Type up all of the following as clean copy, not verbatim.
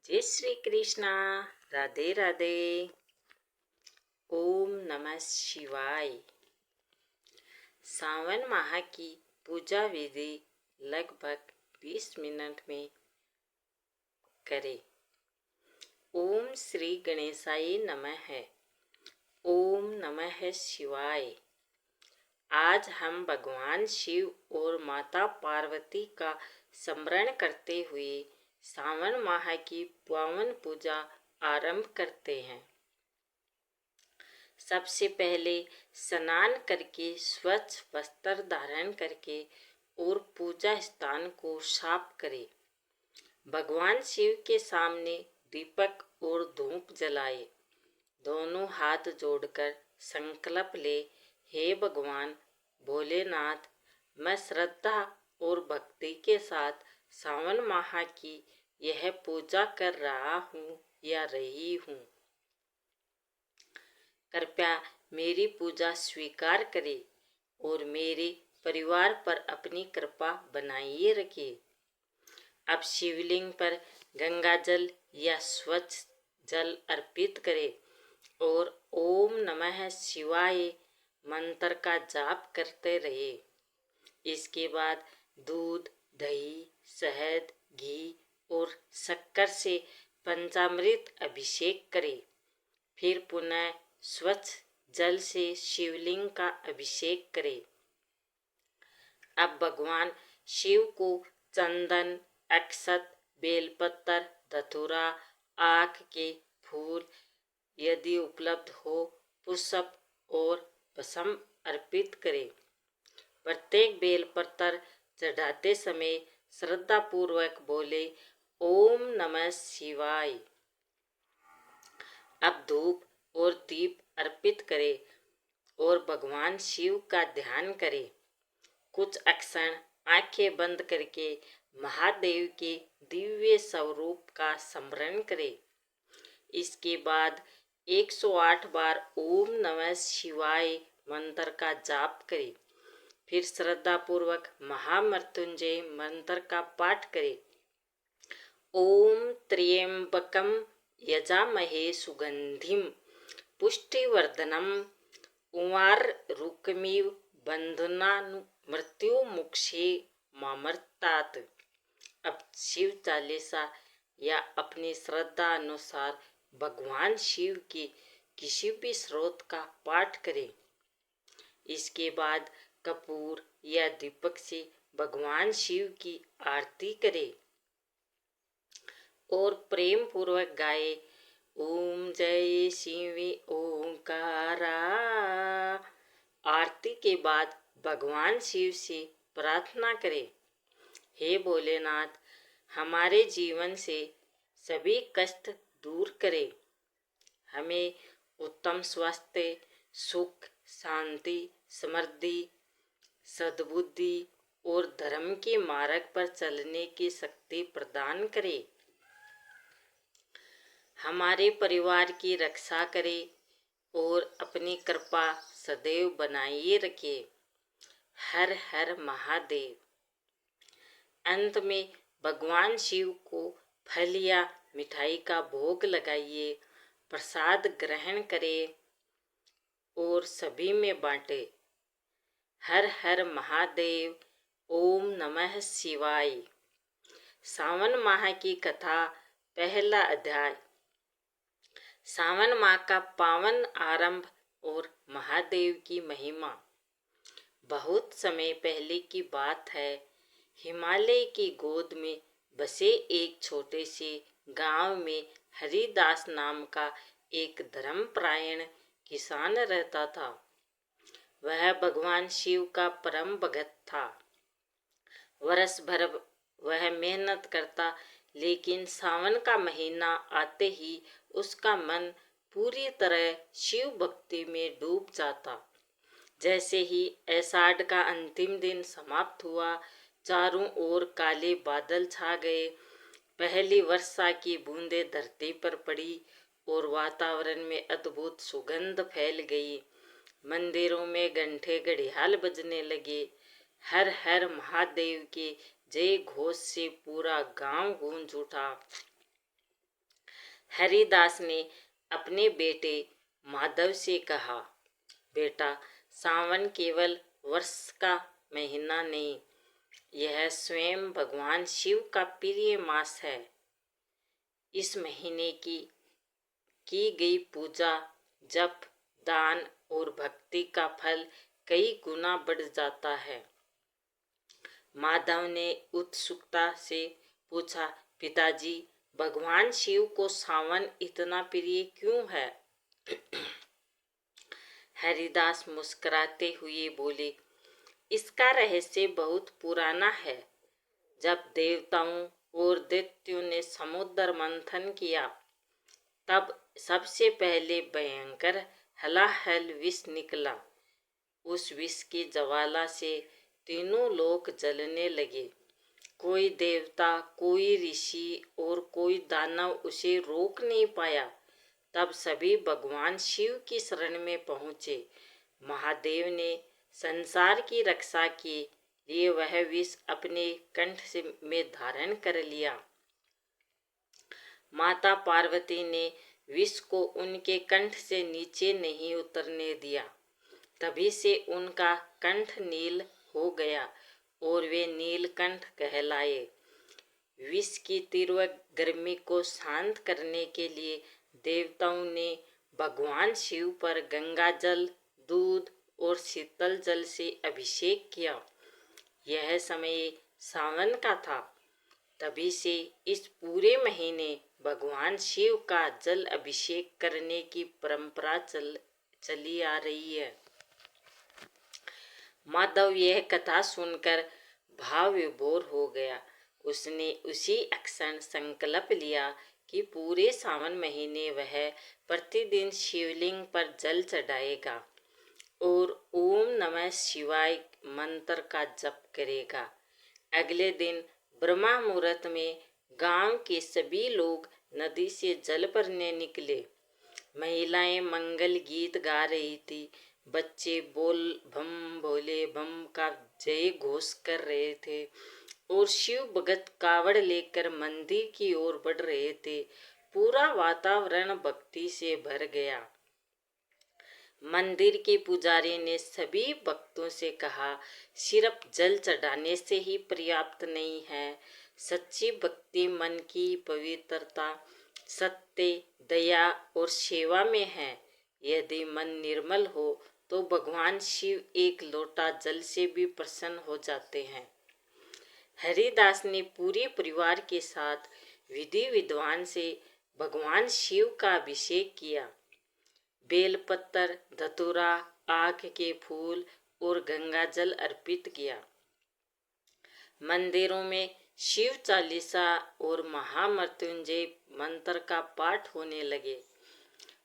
जय श्री कृष्णा। राधे राधे। ओम नमः शिवाय। सावन माह की पूजा विधि लगभग 20 मिनट में करें। ओम श्री गणेशाय नमः है। ओम नमः शिवाय। आज हम भगवान शिव और माता पार्वती का स्मरण करते हुए सावन माह की पावन पूजा आरंभ करते हैं। सबसे पहले स्नान करके स्वच्छ वस्त्र धारण करके और पूजा स्थान को साफ करें। भगवान शिव के सामने दीपक और धूप जलाए। दोनों हाथ जोड़कर संकल्प ले, हे भगवान भोलेनाथ, मैं श्रद्धा और भक्ति के साथ सावन माह की यह पूजा कर रहा हूँ या रही हूँ। कृपया मेरी पूजा स्वीकार करें और मेरे परिवार पर अपनी कृपा बनाए रखे। अब शिवलिंग पर गंगा जल या स्वच्छ जल अर्पित करें और ओम नमः शिवाय मंत्र का जाप करते रहे। इसके बाद दूध, दही, शहद, घी और शक्कर से पंचामृत अभिषेक करें। फिर पुनः स्वच्छ जल से शिवलिंग का अभिषेक करें। अब भगवान शिव को चंदन, अक्षत, बेलपत्र, धतूरा, आक के फूल यदि उपलब्ध हो, पुष्प और भस्म अर्पित करें। प्रत्येक बेलपत्र चढ़ाते समय श्रद्धापूर्वक बोले, ओम नमः शिवाय। अब धूप और दीप अर्पित करें और भगवान शिव का ध्यान करें। कुछ क्षण आंखें बंद करके महादेव के दिव्य स्वरूप का स्मरण करें। इसके बाद 108 बार ओम नमः शिवाय मंत्र का जाप करें। फिर श्रद्धापूर्वक महामृत्युंजय मंत्र का पाठ करें। ओम त्र्यंबकम यजामहे सुगंधिम पुष्टिवर्धनम उर्वारुकमिव बंधनान् मृत्युमुक्षे मामर्तात। अब शिव चालीसा या अपनी श्रद्धा अनुसार भगवान शिव के किसी भी स्रोत का पाठ करें। इसके बाद कपूर या दीपक से भगवान शिव की आरती करें और प्रेम पूर्वक गाए, ओम जय शिव ओंकारा। आरती के बाद भगवान शिव से प्रार्थना करें, हे भोलेनाथ, हमारे जीवन से सभी कष्ट दूर करें। हमें उत्तम स्वास्थ्य, सुख, शांति, समृद्धि, सद्बुद्धि और धर्म के मार्ग पर चलने की शक्ति प्रदान करें। हमारे परिवार की रक्षा करें और अपनी कृपा सदैव बनाए रखे। हर हर महादेव। अंत में भगवान शिव को फल या मिठाई का भोग लगाइए, प्रसाद ग्रहण करें और सभी में बांटे। हर हर महादेव। ओम नमः शिवाय। सावन माह की कथा। पहला अध्याय। सावन माह का पावन आरंभ और महादेव की महिमा। बहुत समय पहले की बात है। हिमालय की गोद में बसे एक छोटे से गांव में हरिदास नाम का एक धर्मपरायण किसान रहता था। वह भगवान शिव का परम भगत था। वर्ष भर वह मेहनत करता, लेकिन सावन का महीना आते ही उसका मन पूरी तरह शिव भक्ति में डूब जाता। जैसे ही आषाढ़ का अंतिम दिन समाप्त हुआ, चारों ओर काले बादल छा गए। पहली वर्षा की बूंदें धरती पर पड़ी और वातावरण में अद्भुत सुगंध फैल गई। मंदिरों में घंटे घड़ियाल बजने लगे। हर हर महादेव के जय घोष से पूरा गांव गूंज उठा। हरिदास ने अपने बेटे माधव से कहा, बेटा, सावन केवल वर्ष का महीना नहीं, यह स्वयं भगवान शिव का प्रिय मास है। इस महीने की गई पूजा, जप, दान और भक्ति का फल कई गुना बढ़ जाता है। माधव ने उत्सुकता से पूछा, पिताजी, भगवान शिव को सावन इतना प्रिय क्यों है? हरिदास मुस्कुराते हुए बोले, इसका रहस्य बहुत पुराना है। जब देवताओं और दैत्यों ने समुद्र मंथन किया, तब सबसे पहले भयंकर हलाहल विष निकला। उस विष की ज्वाला से तीनों लोक जलने लगे। कोई देवता, कोई ऋषि और कोई दानव उसे रोक नहीं पाया। तब सभी भगवान शिव की शरण में पहुंचे। महादेव ने संसार की रक्षा के लिए वह विष अपने कंठ में धारण कर लिया। माता पार्वती ने विष को उनके कंठ से नीचे नहीं उतरने दिया। तभी से उनका कंठ नील हो गया और वे नीलकंठ कहलाए। विष की तीव्र गर्मी को शांत करने के लिए देवताओं ने भगवान शिव पर गंगा जल, दूध और शीतल जल से अभिषेक किया। यह समय सावन का था। तभी से इस पूरे महीने भगवान शिव का जल अभिषेक करने की परंपरा चली आ रही है। माधव यह कथा सुनकर भाव विभोर हो गया। उसने उसी क्षण संकल्प लिया कि पूरे सावन महीने वह प्रतिदिन शिवलिंग पर जल चढ़ाएगा और ओम नमः शिवाय मंत्र का जप करेगा। अगले दिन ब्रह्मा मुहूर्त में गांव के सभी लोग नदी से जल भरने निकले। महिलाएं मंगल गीत गा रही थी। बच्चे बोल बम भोले बम का जय घोष कर रहे थे और शिव भगत कावड़ लेकर मंदिर की ओर बढ़ रहे थे। पूरा वातावरण भक्ति से भर गया। मंदिर के पुजारी ने सभी भक्तों से कहा, सिर्फ जल चढ़ाने से ही पर्याप्त नहीं है। सच्ची भक्ति मन की पवित्रता, सत्य, दया और सेवा में है। यदि मन निर्मल हो तो भगवान शिव एक लोटा जल से भी प्रसन्न हो जाते हैं। हरिदास ने पूरे परिवार के साथ विधि विद्वान से भगवान शिव का अभिषेक किया। बेलपत्र, धतूरा, आक के फूल और गंगा जल अर्पित किया। मंदिरों में शिव चालीसा और महामृत्युंजय मंत्र का पाठ होने लगे।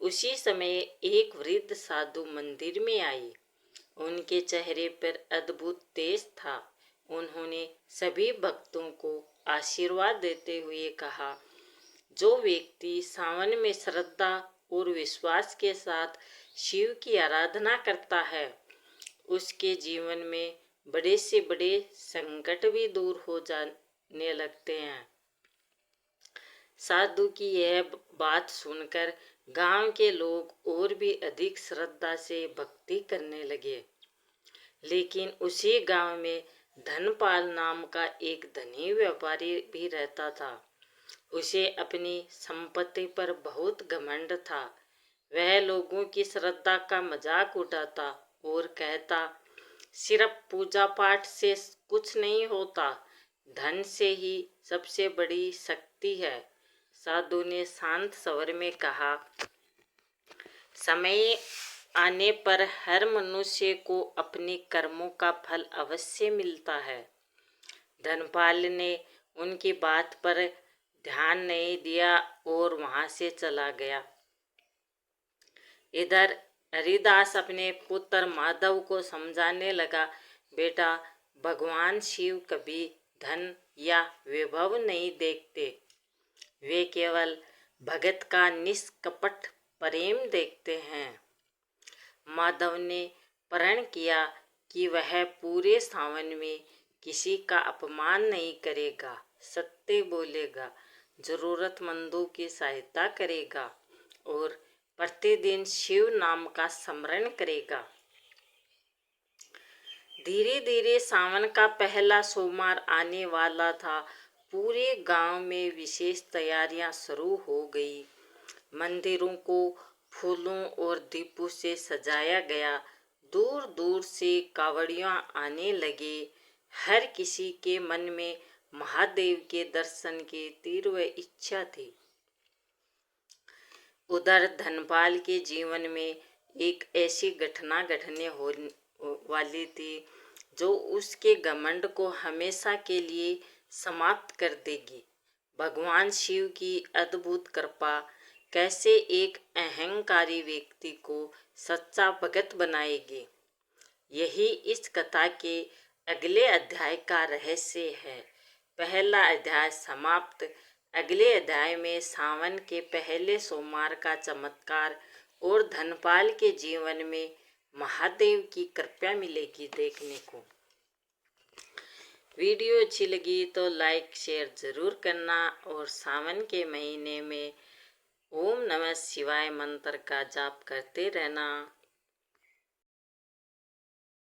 उसी समय एक वृद्ध साधु मंदिर में आई। उनके चेहरे पर अद्भुत तेज था। उन्होंने सभी भक्तों को आशीर्वाद देते हुए कहा, जो व्यक्ति सावन में श्रद्धा और विश्वास के साथ शिव की आराधना करता है, उसके जीवन में बड़े से बड़े संकट भी दूर हो जाने लगते हैं। साधु की यह बात सुनकर गांव के लोग और भी अधिक श्रद्धा से भक्ति करने लगे। लेकिन उसी गांव में धनपाल नाम का एक धनी व्यापारी भी रहता था। उसे अपनी संपत्ति पर बहुत घमंड था। वह लोगों की श्रद्धा का मजाक उड़ाता और कहता, सिर्फ पूजा पाठ से कुछ नहीं होता, धन से ही सबसे बड़ी शक्ति है। साधु ने शांत स्वर में कहा, समय आने पर हर मनुष्य को अपने कर्मों का फल अवश्य मिलता है। धनपाल ने उनकी बात पर ध्यान नहीं दिया और वहां से चला गया। इधर हरिदास अपने पुत्र माधव को समझाने लगा, बेटा, भगवान शिव कभी धन या वैभव नहीं देखते। वे केवल भगत का निष्कपट प्रेम देखते हैं। माधव ने प्रण किया कि वह पूरे सावन में किसी का अपमान नहीं करेगा, सत्य बोलेगा, जरूरतमंदों की सहायता करेगा और प्रतिदिन शिव नाम का स्मरण करेगा। धीरे धीरे सावन का पहला सोमवार आने वाला था। पूरे गांव में विशेष तैयारियां शुरू हो गई। मंदिरों को फूलों और दीपों से सजाया गया। दूर दूर से कावड़ियां आने लगे। हर किसी के मन में महादेव के दर्शन की तीव्र इच्छा थी। उधर धनपाल के जीवन में एक ऐसी घटना घटने वाली थी जो उसके घमंड को हमेशा के लिए समाप्त कर देगी। भगवान शिव की अद्भुत कृपा कैसे एक अहंकारी व्यक्ति को सच्चा भगत बनाएगी, यही इस कथा के अगले अध्याय का रहस्य है। पहला अध्याय समाप्त। अगले अध्याय में सावन के पहले सोमवार का चमत्कार और धनपाल के जीवन में महादेव की कृपा मिलेगी देखने को। वीडियो अच्छी लगी तो लाइक शेयर जरूर करना और सावन के महीने में ओम नमः शिवाय मंत्र का जाप करते रहना।